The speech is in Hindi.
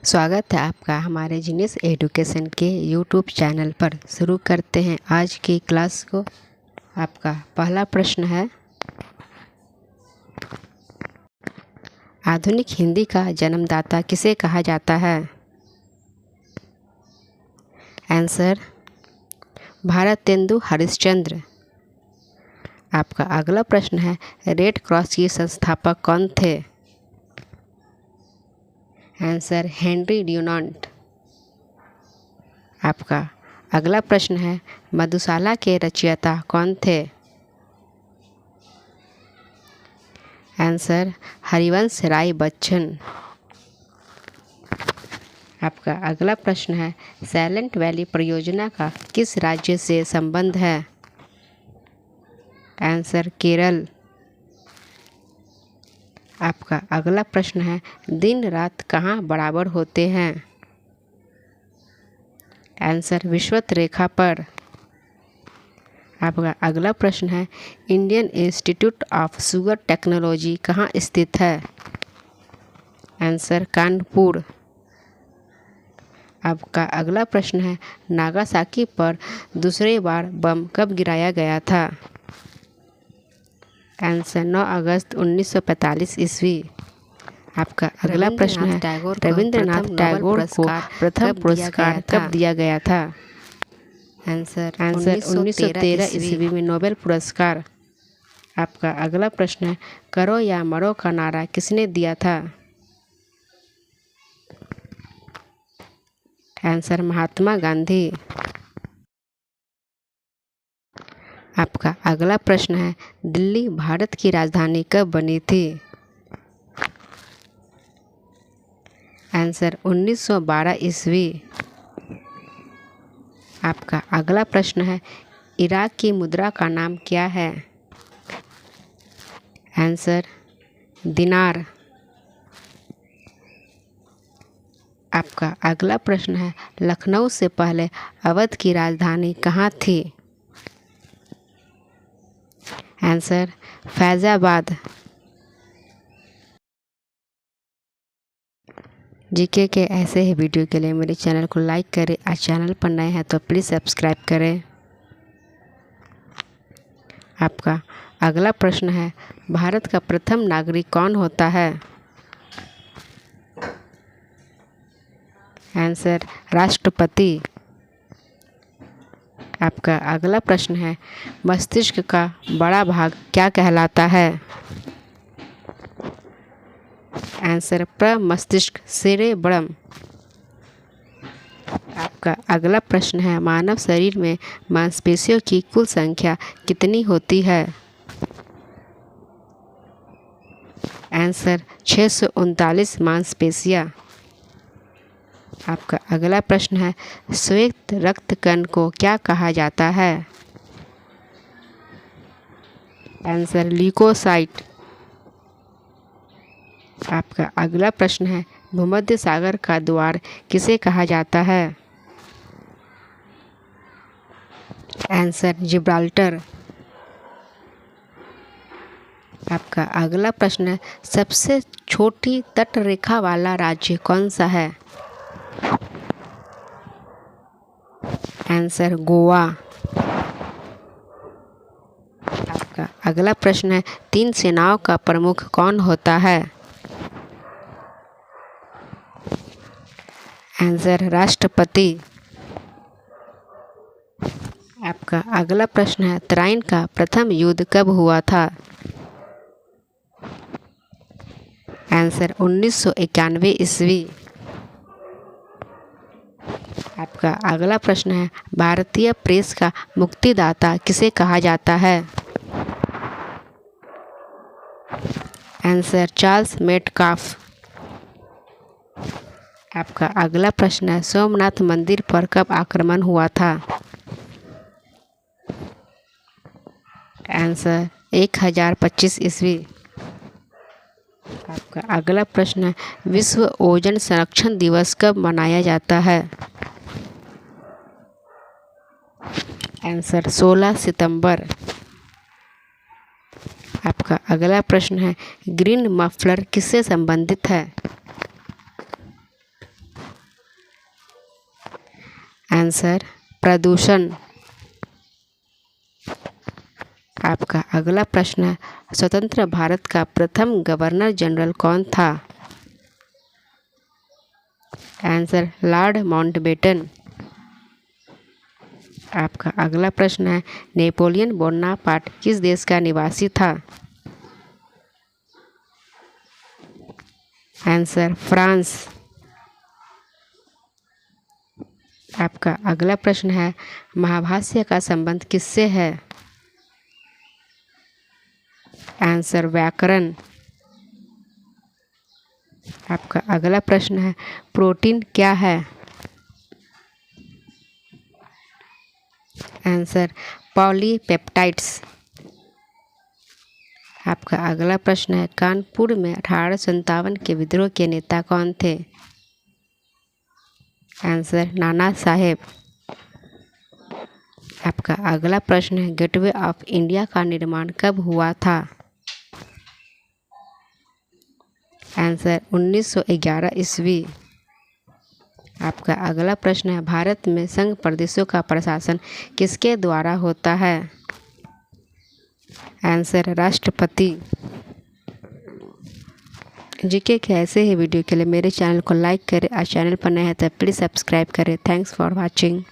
स्वागत है आपका हमारे जीनियस एजुकेशन के यूट्यूब चैनल पर। शुरू करते हैं आज की क्लास को। आपका पहला प्रश्न है, आधुनिक हिंदी का जन्मदाता किसे कहा जाता है? आंसर, भारतेंदु हरिश्चंद्र। आपका अगला प्रश्न है, रेड क्रॉस के संस्थापक कौन थे? Answer, Henry Dunant. आपका अगला प्रश्न है, मधुशाला के रचयिता कौन थे? आंसर, हरिवंश राय बच्चन। आपका अगला प्रश्न है, साइलेंट वैली परियोजना का किस राज्य से संबंध है? आंसर, केरल। आपका अगला प्रश्न है, दिन रात कहाँ बराबर होते हैं? आंसर, विषुवत रेखा पर। आपका अगला प्रश्न है, Indian institute of sugar technology कहाँ स्थित है? आंसर, कानपुर। आपका अगला प्रश्न है, नागासाकी पर दूसरी बार बम कब गिराया गया था? आंसर, 9 अगस्त 1945 ईस्वी। आपका अगला प्रश्न है, रविंद्रनाथ टैगोर को प्रथम पुरस्कार कब दिया गया था? आंसर, 1913 ईस्वी में नोबेल पुरस्कार। आपका अगला प्रश्न है, करो या मरो का नारा किसने दिया था? आंसर, महात्मा गांधी। आपका अगला प्रश्न है, दिल्ली भारत की राजधानी कब बनी थी? आंसर, 1912 ईस्वी। आपका अगला प्रश्न है, इराक की मुद्रा का नाम क्या है? आंसर, दिनार। आपका अगला प्रश्न है, लखनऊ से पहले अवध की राजधानी कहाँ थी? आंसर, फैज़ाबाद। जीके के ऐसे ही वीडियो के लिए मेरे चैनल को लाइक करें और चैनल पर नए हैं तो प्लीज़ सब्सक्राइब करें। आपका अगला प्रश्न है, भारत का प्रथम नागरिक कौन होता है? आंसर, राष्ट्रपति। आपका अगला प्रश्न है, मस्तिष्क का बड़ा भाग क्या कहलाता है? आंसर, प्रमस्तिष्क, सेरेब्रम। आपका अगला प्रश्न है, मानव शरीर में मांसपेशियों की कुल संख्या कितनी होती है? आंसर, 639 मांसपेशियाँ। आपका अगला प्रश्न है, श्वेत रक्त कण को क्या कहा जाता है? Answer, leucocyte. आपका अगला प्रश्न है, भूमध्य सागर का द्वार किसे कहा जाता है? Answer, Gibraltar. आपका अगला प्रश्न है, सबसे छोटी तटरेखा वाला राज्य कौन सा है? आंसर, गोवा। आपका अगला प्रश्न है, 3 सेनाओं का प्रमुख कौन होता है? आंसर, राष्ट्रपति। आपका अगला प्रश्न है, तराइन का प्रथम युद्ध कब हुआ था? आंसर, 1991 ईस्वी। आपका अगला प्रश्न है, भारतीय प्रेस का मुक्तिदाता किसे कहा जाता है? Answer, Charles Metcalfe. आपका अगला प्रश्न है, सोमनाथ मंदिर पर कब आक्रमण हुआ था? आंसर, 1025 ईस्वी। आपका अगला प्रश्न है, विश्व ओजोन संरक्षण दिवस कब मनाया जाता है? आंसर, 16 सितंबर। आपका अगला प्रश्न है, ग्रीन मफलर किससे संबंधित है? आंसर प्रदूषण। आपका अगला प्रश्न है, स्वतंत्र भारत का प्रथम गवर्नर जनरल कौन था? Answer Lord Mountbatten. आपका अगला प्रश्न है, नेपोलियन बोनापार्ट किस देश का निवासी था? Answer France. आपका अगला प्रश्न है, महाभाष्य का संबंध किससे है? आंसर व्याकरण। आपका अगला प्रश्न है, प्रोटीन क्या है? Answer polypeptides. आपका अगला प्रश्न है, कानपुर में 1857 के विद्रोह के नेता कौन थे? आंसर नाना साहेब। आपका अगला प्रश्न है, गेटवे ऑफ इंडिया का निर्माण कब हुआ था? आंसर 1911 ईस्वी। आपका अगला प्रश्न है, भारत में संघ प्रदेशों का प्रशासन किसके द्वारा होता है? आंसर राष्ट्रपति। जीके के ऐसे ही वीडियो के लिए मेरे चैनल को लाइक करें और चैनल पर नए हैं तो प्लीज़ सब्सक्राइब करें। Thanks for watching.